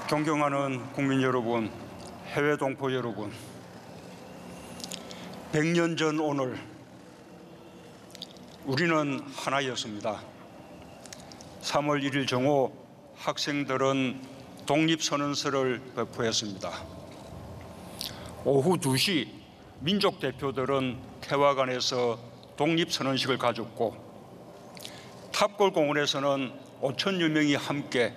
존경하는 국민 여러분, 해외 동포 여러분, 100년 전 오늘 우리는 하나였습니다. 3월 1일 정오 학생들은 독립선언서를 배포했습니다. 오후 2시 민족 대표들은 태화관에서 독립선언식을 가졌고 탑골공원에서는 5천여 명이 함께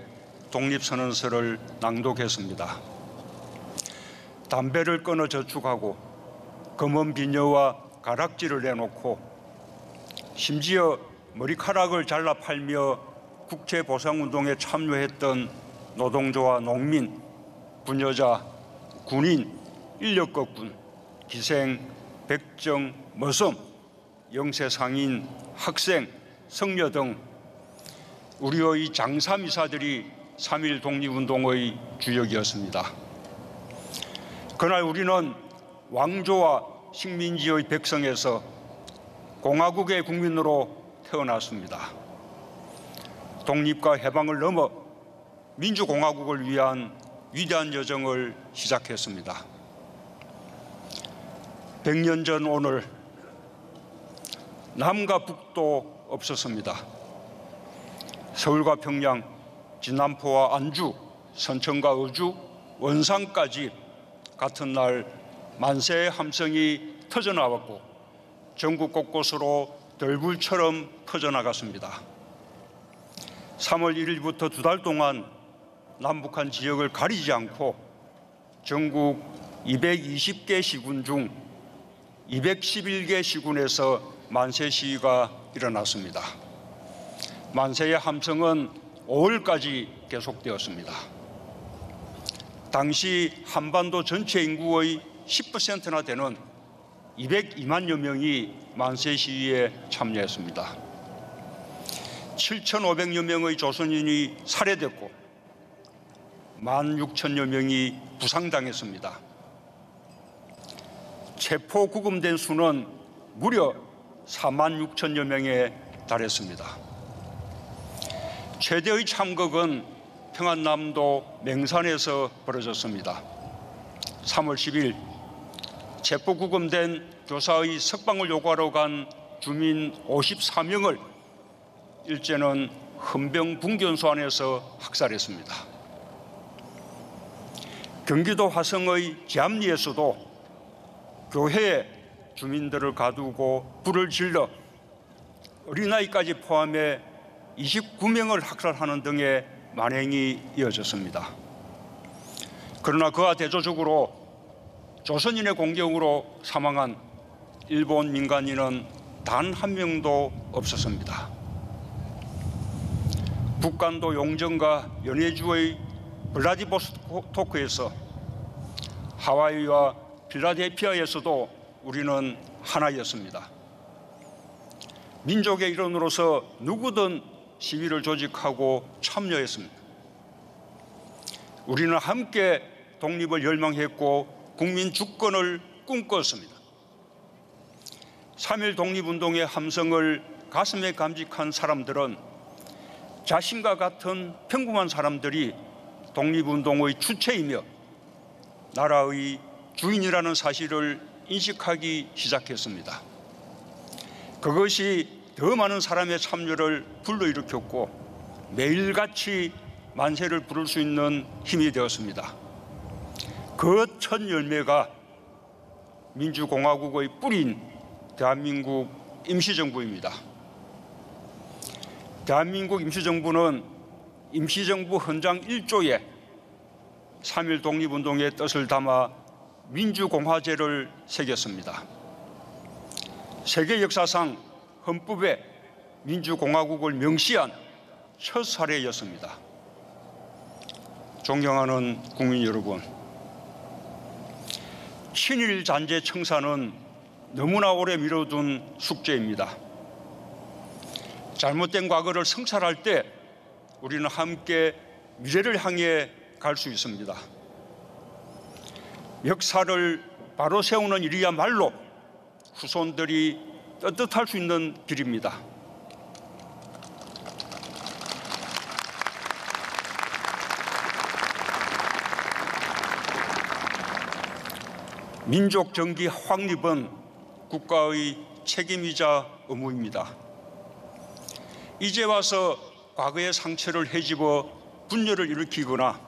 독립선언서를 낭독했습니다. 담배를 끊어 저축하고 검은 비녀와 가락지를 내놓고 심지어 머리카락을 잘라 팔며 국제보상운동에 참여했던 노동조와 농민, 부녀자, 군인, 인력거군, 기생, 백정, 머슴, 영세상인, 학생, 성녀 등 우리의 장사미사들이 3.1 독립운동의 주역이었습니다. 그날 우리는 왕조와 식민지의 백성에서 공화국의 국민으로 태어났습니다. 독립과 해방을 넘어 민주공화국을 위한 위대한 여정을 시작했습니다. 100년 전 오늘 남과 북도 없었습니다. 서울과 평양, 진남포와 안주, 선천과 의주, 원산까지 같은 날 만세의 함성이 터져나왔고 전국 곳곳으로 들불처럼 퍼져나갔습니다. 3월 1일부터 2달 동안 남북한 지역을 가리지 않고 전국 220개 시군 중 211개 시군에서 만세 시위가 일어났습니다. 만세의 함성은 5월까지 계속되었습니다. 당시 한반도 전체 인구의 10%나 되는 202만여 명이 만세 시위에 참여했습니다. 7,500여 명의 조선인이 살해됐고 16,000여 명이 부상당했습니다. 체포 구금된 수는 무려 46,000여 명에 달했습니다. 최대의 참극은 평안남도 맹산에서 벌어졌습니다. 3월 10일 체포 구금된 교사의 석방을 요구하러 간 주민 54명을 일제는 헌병분견소 안에서 학살했습니다. 경기도 화성의 지암리에서도 교회에 주민들을 가두고 불을 질러 어린아이까지 포함해 29명을 학살하는 등의 만행이 이어졌습니다. 그러나 그와 대조적으로 조선인의 공격으로 사망한 일본 민간인은 단 한 명도 없었습니다. 북간도 용정과 연해주의 블라디보스토크에서 하와이와 필라델피아에서도 우리는 하나였습니다. 민족의 일원으로서 누구든 시위를 조직하고 참여했습니다. 우리는 함께 독립을 열망했고 국민 주권을 꿈꿨습니다. 3.1 독립운동의 함성을 가슴에 감직한 사람들은 자신과 같은 평범한 사람들이 독립운동의 주체이며 나라의 주인이라는 사실을 인식하기 시작했습니다. 그것이 더 많은 사람의 참여를 불러일으켰고 매일같이 만세를 부를 수 있는 힘이 되었습니다. 그 첫 열매가 민주공화국의 뿌리인 대한민국 임시정부입니다. 대한민국 임시정부는 임시정부 헌장 1조에 3.1 독립운동의 뜻을 담아 민주공화제를 새겼습니다. 세계 역사상 헌법에 민주공화국을 명시한 첫 사례였습니다. 존경하는 국민 여러분, 친일 잔재 청산은 너무나 오래 미뤄둔 숙제입니다. 잘못된 과거를 성찰할 때 우리는 함께 미래를 향해 갈 수 있습니다. 역사를 바로 세우는 일이야말로 후손들이 떳떳할 수 있는 길입니다. 민족 정기 확립은 국가의 책임이자 의무입니다. 이제 와서 과거의 상처를 헤집어 분열을 일으키거나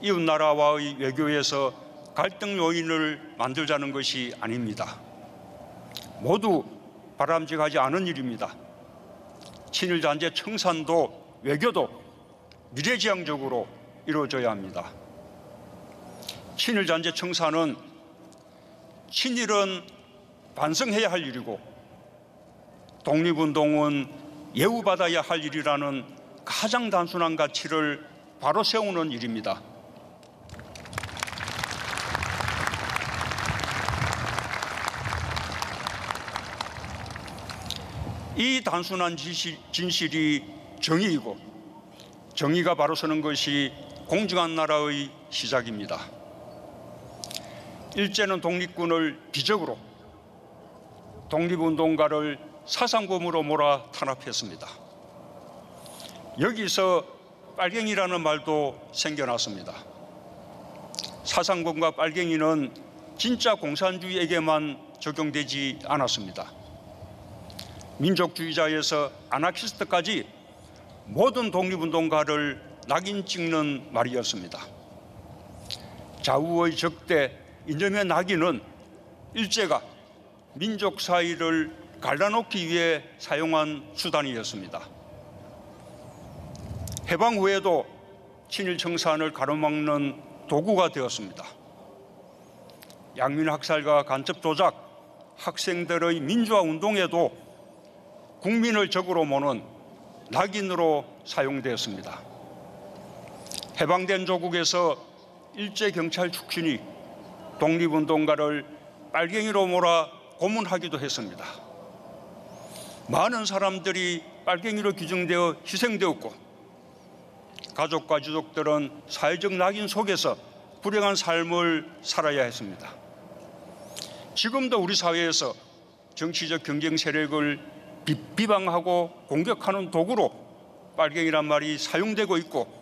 이웃나라와의 외교에서 갈등 요인을 만들자는 것이 아닙니다. 모두 바람직하지 않은 일입니다. 친일 잔재 청산도 외교도 미래지향적으로 이루어져야 합니다. 친일 잔재 청산은 친일은 반성해야 할 일이고 독립운동은 예우받아야 할 일이라는 가장 단순한 가치를 바로 세우는 일입니다. 이 단순한 진실이 정의이고 정의가 바로 서는 것이 공정한 나라의 시작입니다. 일제는 독립군을 비적으로 독립운동가를 사상범으로 몰아 탄압했습니다. 여기서 빨갱이라는 말도 생겨났습니다. 사상범과 빨갱이는 진짜 공산주의에게만 적용되지 않았습니다. 민족주의자에서 아나키스트까지 모든 독립운동가를 낙인 찍는 말이었습니다. 좌우의 적대, 이념의 낙인은 일제가 민족 사이를 갈라놓기 위해 사용한 수단이었습니다. 해방 후에도 친일 청산을 가로막는 도구가 되었습니다. 양민학살과 간첩 조작, 학생들의 민주화 운동에도 국민을 적으로 모는 낙인으로 사용되었습니다. 해방된 조국에서 일제경찰 출신이 독립운동가를 빨갱이로 몰아 고문하기도 했습니다. 많은 사람들이 빨갱이로 규정되어 희생되었고 가족과 유족들은 사회적 낙인 속에서 불행한 삶을 살아야 했습니다. 지금도 우리 사회에서 정치적 경쟁 세력을 비방하고 공격하는 도구로 빨갱이란 말이 사용되고 있고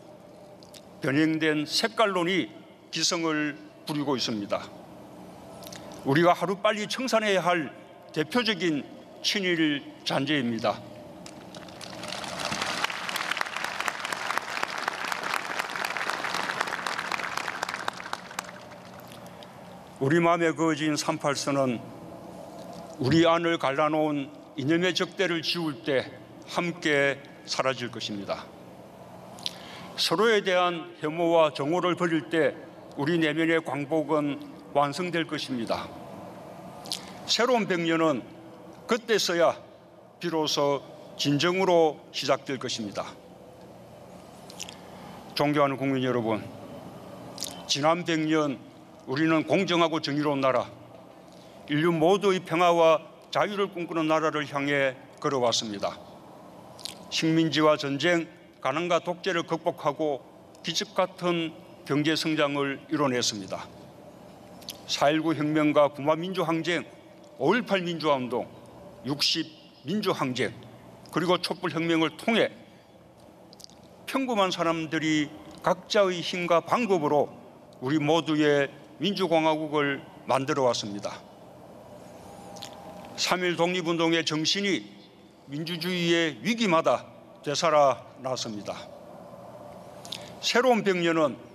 변형된 색깔론이 기승을 부리고 있습니다. 우리가 하루빨리 청산해야 할 대표적인 친일 잔재입니다. 우리 마음에 그어진 38선은 우리 안을 갈라놓은 이념의 적대를 지울 때 함께 사라질 것입니다. 서로에 대한 혐오와 정오를 버릴 때 우리 내면의 광복은 완성될 것입니다. 새로운 100년은 그때서야 비로소 진정으로 시작될 것입니다. 존경하는 국민 여러분, 지난 100년 우리는 공정하고 정의로운 나라, 인류 모두의 평화와 자유를 꿈꾸는 나라를 향해 걸어왔습니다. 식민지와 전쟁, 가난과 독재를 극복하고 기적 같은 경제 성장을 이뤄냈습니다. 4.19 혁명과 구마 민주항쟁, 5.18 민주화운동, 60 민주항쟁, 그리고 촛불혁명을 통해 평범한 사람들이 각자의 힘과 방법으로 우리 모두의 민주공화국을 만들어 왔습니다. 3.1 독립운동의 정신이 민주주의의 위기마다 되살아났습니다. 새로운 100년은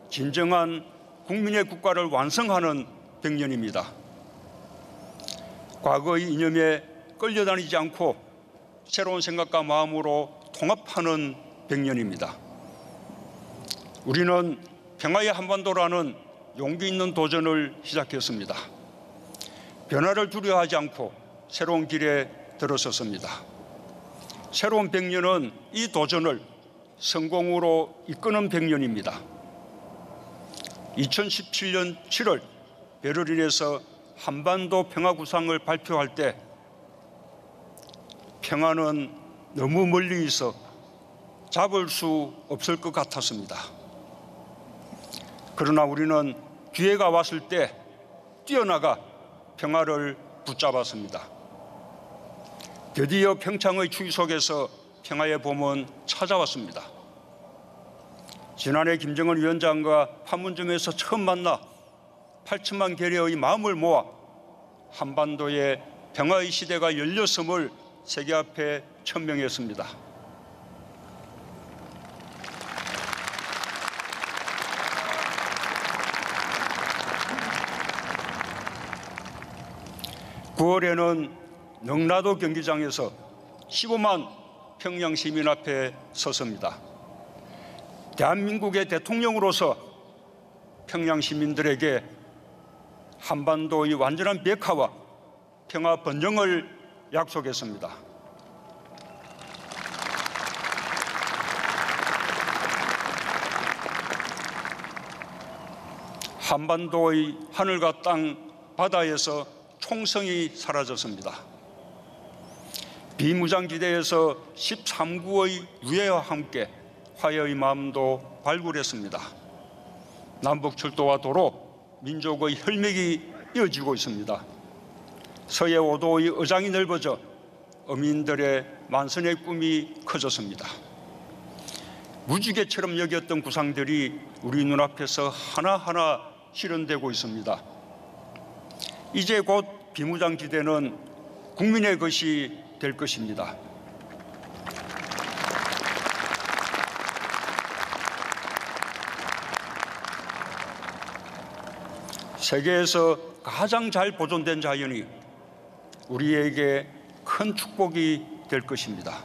진정한 국민의 국가를 완성하는 100년입니다. 과거의 이념에 끌려다니지 않고 새로운 생각과 마음으로 통합하는 100년입니다. 우리는 평화의 한반도라는 용기 있는 도전을 시작했습니다. 변화를 두려워하지 않고 새로운 길에 들어섰습니다. 새로운 100년은 이 도전을 성공으로 이끄는 100년입니다. 2017년 7월 베를린에서 한반도 평화 구상을 발표할 때 평화는 너무 멀리 있어 잡을 수 없을 것 같았습니다. 그러나 우리는 기회가 왔을 때 뛰어나가 평화를 붙잡았습니다. 드디어 평창의 추위 속에서 평화의 봄은 찾아왔습니다. 지난해 김정은 위원장과 판문점에서 처음 만나 8천만 계려의 마음을 모아 한반도의 평화의 시대가 열렸음을 세계 앞에 천명했습니다. (9월에는) 능라도 경기장에서 15만 평양 시민 앞에 섰습니다. 대한민국의 대통령으로서 평양 시민들에게 한반도의 완전한 비핵화와 평화 번영을 약속했습니다. 한반도의 하늘과 땅, 바다에서 총성이 사라졌습니다. 비무장지대에서 13구의 유해와 함께 화해의 마음도 발굴했습니다. 남북철도와 도로, 민족의 혈맥이 이어지고 있습니다. 서해 5도의 의장이 넓어져 어민들의 만선의 꿈이 커졌습니다. 무지개처럼 여겼던 구상들이 우리 눈앞에서 하나하나 실현되고 있습니다. 이제 곧 비무장지대는 국민의 것이 될 것입니다. 세계에서 가장 잘 보존된 자연이 우리에게 큰 축복이 될 것입니다.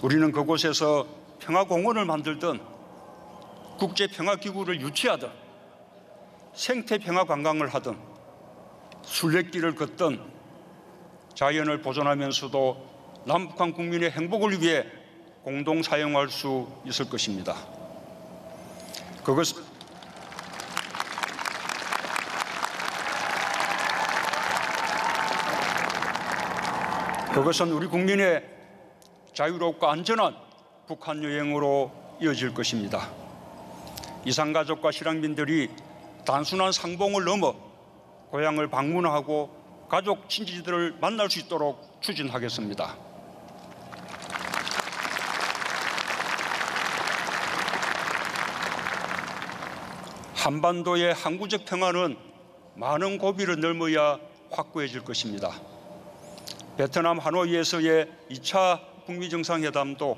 우리는 그곳에서 평화공원을 만들든 국제평화기구를 유치하든 생태평화관광을 하든 순례길을 걷든 자연을 보존하면서도 남북한 국민의 행복을 위해 공동 사용할 수 있을 것입니다. 그것은 우리 국민의 자유롭고 안전한 북한 여행으로 이어질 것입니다. 이산가족과 실향민들이 단순한 상봉을 넘어 고향을 방문하고 가족, 친지들을 만날 수 있도록 추진하겠습니다. 한반도의 항구적 평화는 많은 고비를 넘어야 확고해질 것입니다. 베트남 하노이에서의 2차 북미 정상회담도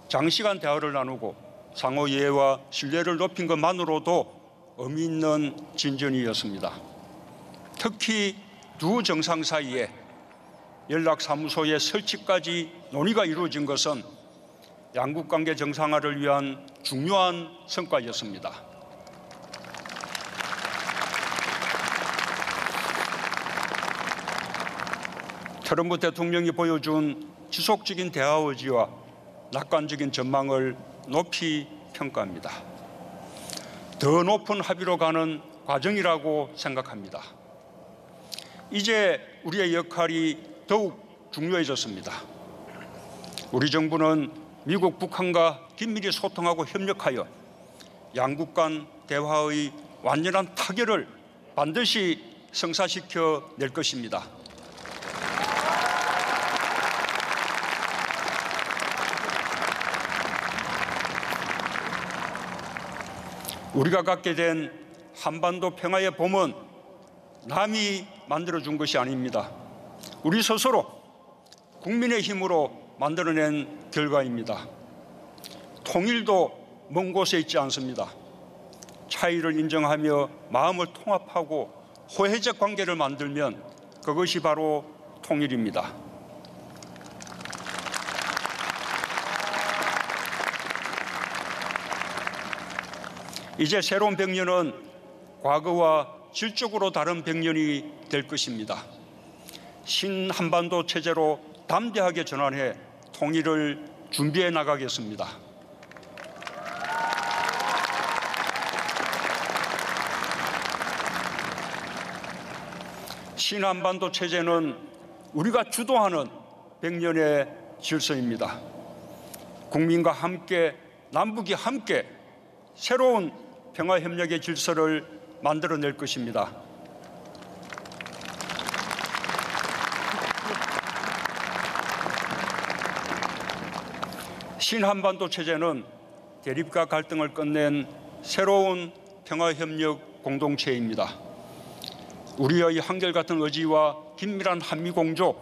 장시간 대화를 나누고 상호 이해와 신뢰를 높인 것만으로도 의미 있는 진전이었습니다. 특히 두 정상 사이에 연락사무소의 설치까지 논의가 이루어진 것은 양국 관계 정상화를 위한 중요한 성과였습니다. 트럼프 대통령이 보여준 지속적인 대화 의지와 낙관적인 전망을 높이 평가합니다. 더 높은 합의로 가는 과정이라고 생각합니다. 이제 우리의 역할이 더욱 중요해졌습니다. 우리 정부는 미국, 북한과 긴밀히 소통하고 협력하여 양국 간 대화의 완전한 타결을 반드시 성사시켜 낼 것입니다. 우리가 갖게 된 한반도 평화의 봄은 남이 만들어준 것이 아닙니다. 우리 스스로 국민의 힘으로 만들어낸 결과입니다. 통일도 먼 곳에 있지 않습니다. 차이를 인정하며 마음을 통합하고 호혜적 관계를 만들면 그것이 바로 통일입니다. 이제 새로운 100년은 과거와 질적으로 다른 100년이 될 것입니다. 신한반도 체제로 담대하게 전환해 통일을 준비해 나가겠습니다. 신한반도 체제는 우리가 주도하는 100년의 질서입니다. 국민과 함께, 남북이 함께 새로운 평화협력의 질서를 만들어낼 것입니다. 신한반도 체제는 대립과 갈등을 끝낸 새로운 평화협력 공동체입니다. 우리의 한결같은 의지와 긴밀한 한미공조,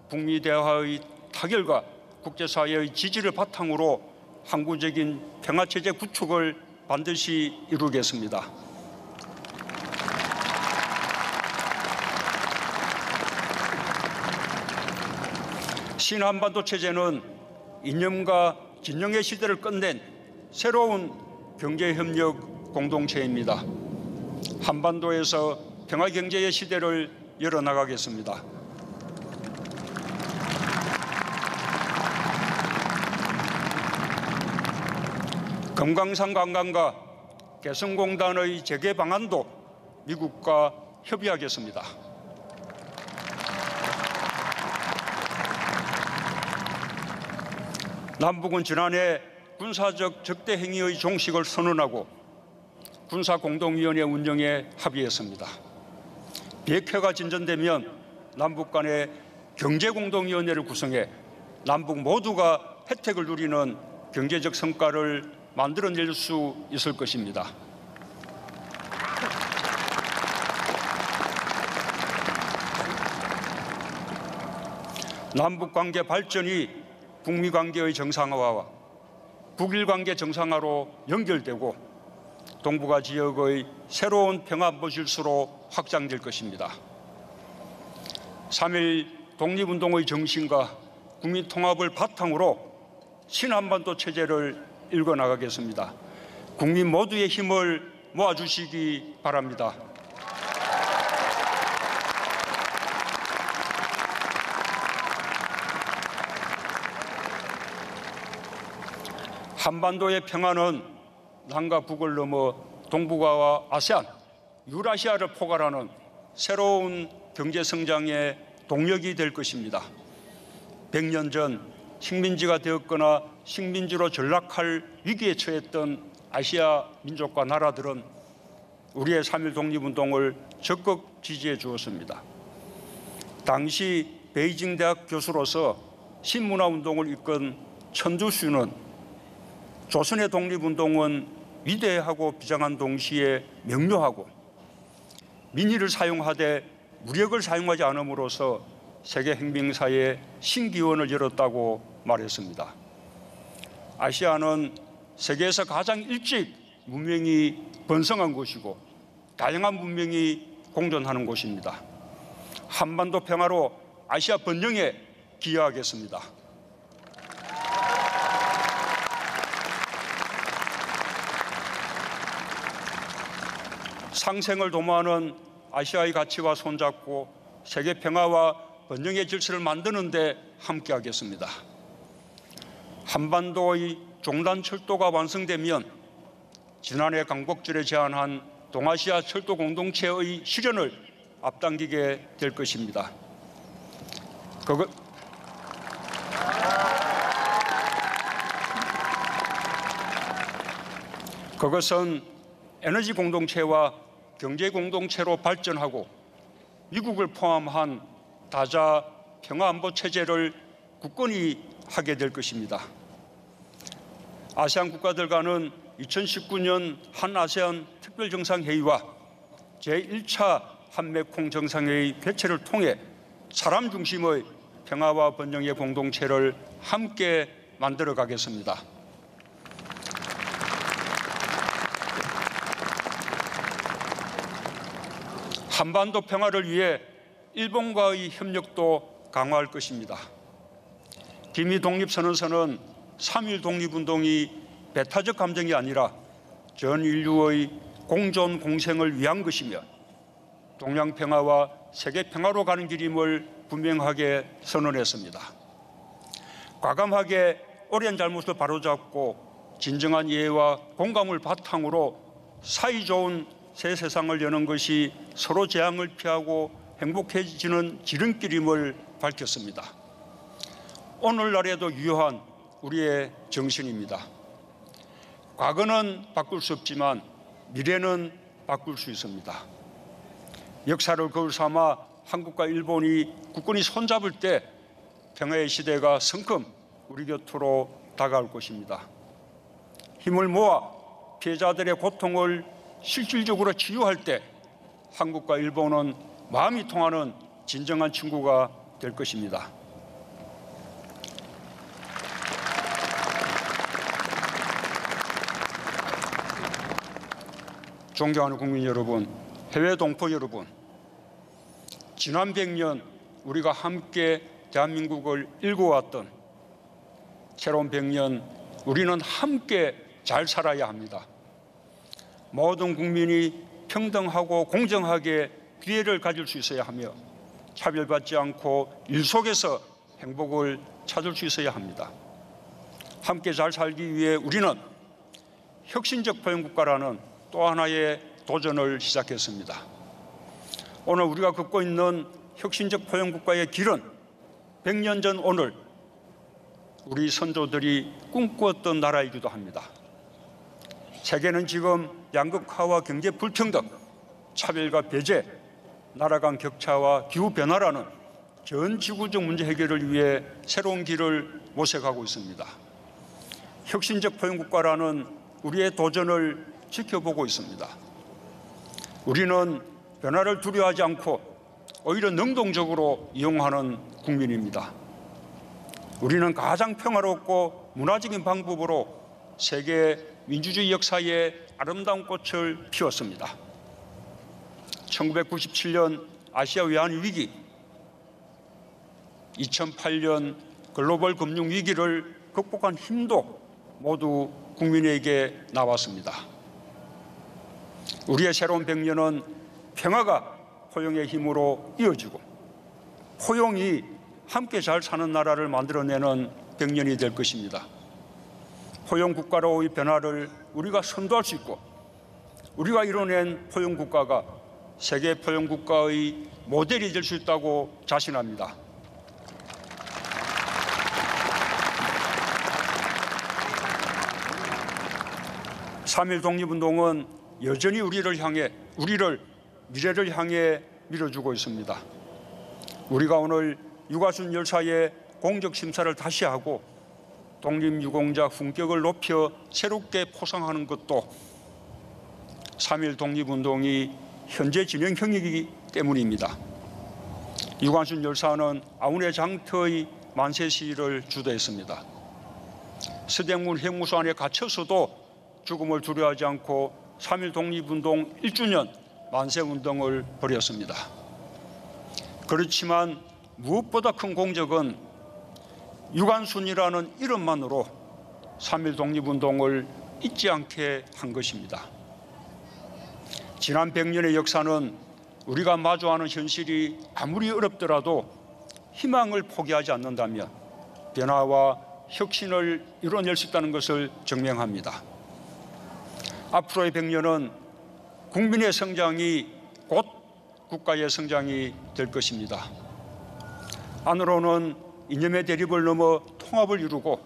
북미 대화의 타결과 국제사회의 지지를 바탕으로 항구적인 평화체제 구축을 반드시 이루겠습니다. 신한반도 체제는 이념과 진영의 시대를 끝낸 새로운 경제협력 공동체입니다. 한반도에서 평화경제의 시대를 열어나가겠습니다. 금강산 관광과 개성공단의 재개 방안도 미국과 협의하겠습니다. 남북은 지난해 군사적 적대 행위의 종식을 선언하고 군사공동위원회 운영에 합의했습니다. 백회가 진전되면 남북 간의 경제공동위원회를 구성해 남북 모두가 혜택을 누리는 경제적 성과를 만들어낼 수 있을 것입니다. 남북 관계 발전이 북미 관계의 정상화와 북일 관계 정상화로 연결되고 동북아 지역의 새로운 평화안보 질서로 확장될 것입니다. 3.1 독립운동의 정신과 국민 통합을 바탕으로 신한반도 체제를 일궈나가겠습니다. 국민 모두의 힘을 모아주시기 바랍니다. 한반도의 평화는 남과 북을 넘어 동북아와 아세안, 유라시아를 포괄하는 새로운 경제성장의 동력이 될 것입니다. 100년 전 식민지가 되었거나 식민지로 전락할 위기에 처했던 아시아 민족과 나라들은 우리의 3.1 독립운동을 적극 지지해 주었습니다. 당시 베이징 대학 교수로서 신문화운동을 이끈 천두슈는 조선의 독립운동은 위대하고 비장한 동시에 명료하고 민의를 사용하되 무력을 사용하지 않음으로써 세계 혁명사에 신기원을 열었다고 말했습니다. 아시아는 세계에서 가장 일찍 문명이 번성한 곳이고 다양한 문명이 공존하는 곳입니다. 한반도 평화로 아시아 번영에 기여하겠습니다. 상생을 도모하는 아시아의 가치와 손잡고 세계 평화와 번영의 질서를 만드는 데 함께하겠습니다. 한반도의 종단 철도가 완성되면 지난해 광복절에 제안한 동아시아 철도 공동체의 실현을 앞당기게 될 것입니다. 그것은 에너지 공동체와 경제 공동체로 발전하고 미국을 포함한 다자 평화안보 체제를 굳건히 하게 될 것입니다. 아세안 국가들과는 2019년 한아세안 특별정상회의와 제1차 한메콩 정상회의 개최를 통해 사람 중심의 평화와 번영의 공동체를 함께 만들어 가겠습니다. 한반도 평화를 위해 일본과의 협력도 강화할 것입니다. 기미 독립선언서는 3.1 독립운동이 배타적 감정이 아니라 전 인류의 공존 공생을 위한 것이며 동양 평화와 세계 평화로 가는 길임을 분명하게 선언했습니다. 과감하게 오랜 잘못을 바로잡고 진정한 이해와 공감을 바탕으로 사이좋은 새 세상을 여는 것이 서로 재앙을 피하고 행복해지는 지름길임을 밝혔습니다. 오늘날에도 유효한 우리의 정신입니다. 과거는 바꿀 수 없지만 미래는 바꿀 수 있습니다. 역사를 거울 삼아 한국과 일본이 굳건히 손잡을 때 평화의 시대가 성큼 우리 곁으로 다가올 것입니다. 힘을 모아 피해자들의 고통을 실질적으로 치유할 때 한국과 일본은 마음이 통하는 진정한 친구가 될 것입니다. 존경하는 국민 여러분, 해외 동포 여러분, 지난 100년 우리가 함께 대한민국을 일궈왔던 새로운 100년 우리는 함께 잘 살아야 합니다. 모든 국민이 평등하고 공정하게 기회를 가질 수 있어야 하며 차별받지 않고 일 속에서 행복을 찾을 수 있어야 합니다. 함께 잘 살기 위해 우리는 혁신적 포용국가라는 또 하나의 도전을 시작했습니다. 오늘 우리가 걷고 있는 혁신적 포용국가의 길은 100년 전 오늘 우리 선조들이 꿈꾸었던 나라이기도 합니다. 세계는 지금 양극화와 경제 불평등, 차별과 배제, 나라 간 격차와 기후변화라는 전 지구적 문제 해결을 위해 새로운 길을 모색하고 있습니다. 혁신적 포용국가라는 우리의 도전을 지켜보고 있습니다. 우리는 변화를 두려워하지 않고 오히려 능동적으로 이용하는 국민입니다. 우리는 가장 평화롭고 문화적인 방법으로 세계 민주주의 역사에 아름다운 꽃을 피웠습니다. 1997년 아시아 외환 위기, 2008년 글로벌 금융 위기를 극복한 힘도 모두 국민에게 나왔습니다. 우리의 새로운 100년은 평화가 포용의 힘으로 이어지고 포용이 함께 잘 사는 나라를 만들어내는 100년이 될 것입니다. 포용국가로의 변화를 우리가 선도할 수 있고 우리가 이뤄낸 포용국가가 세계 포용국가의 모델이 될 수 있다고 자신합니다. (3.1) 독립운동은 여전히 우리를 미래를 향해 밀어주고 있습니다. 우리가 오늘 유가순 열사의 공적 심사를 다시 하고 독립유공자 품격을 높여 새롭게 포상하는 것도 3.1 독립운동이 현재 진행형이기 때문입니다. 유관순 열사는 아우네 장터의 만세 시위를 주도했습니다. 서대문 형무소 안에 갇혀서도 죽음을 두려워하지 않고 3.1 독립운동 1주년 만세운동을 벌였습니다. 그렇지만 무엇보다 큰 공적은 유관순이라는 이름만으로 3.1 독립운동을 잊지 않게 한 것입니다. 지난 100년의 역사는 우리가 마주하는 현실이 아무리 어렵더라도 희망을 포기하지 않는다면 변화와 혁신을 이뤄낼 수 있다는 것을 증명합니다. 앞으로의 100년은 국민의 성장이 곧 국가의 성장이 될 것입니다. 안으로는 이념의 대립을 넘어 통합을 이루고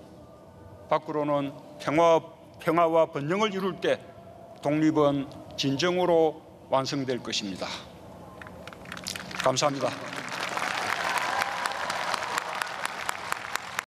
밖으로는 평화와 번영을 이룰 때 독립은 진정으로 완성될 것입니다. 감사합니다.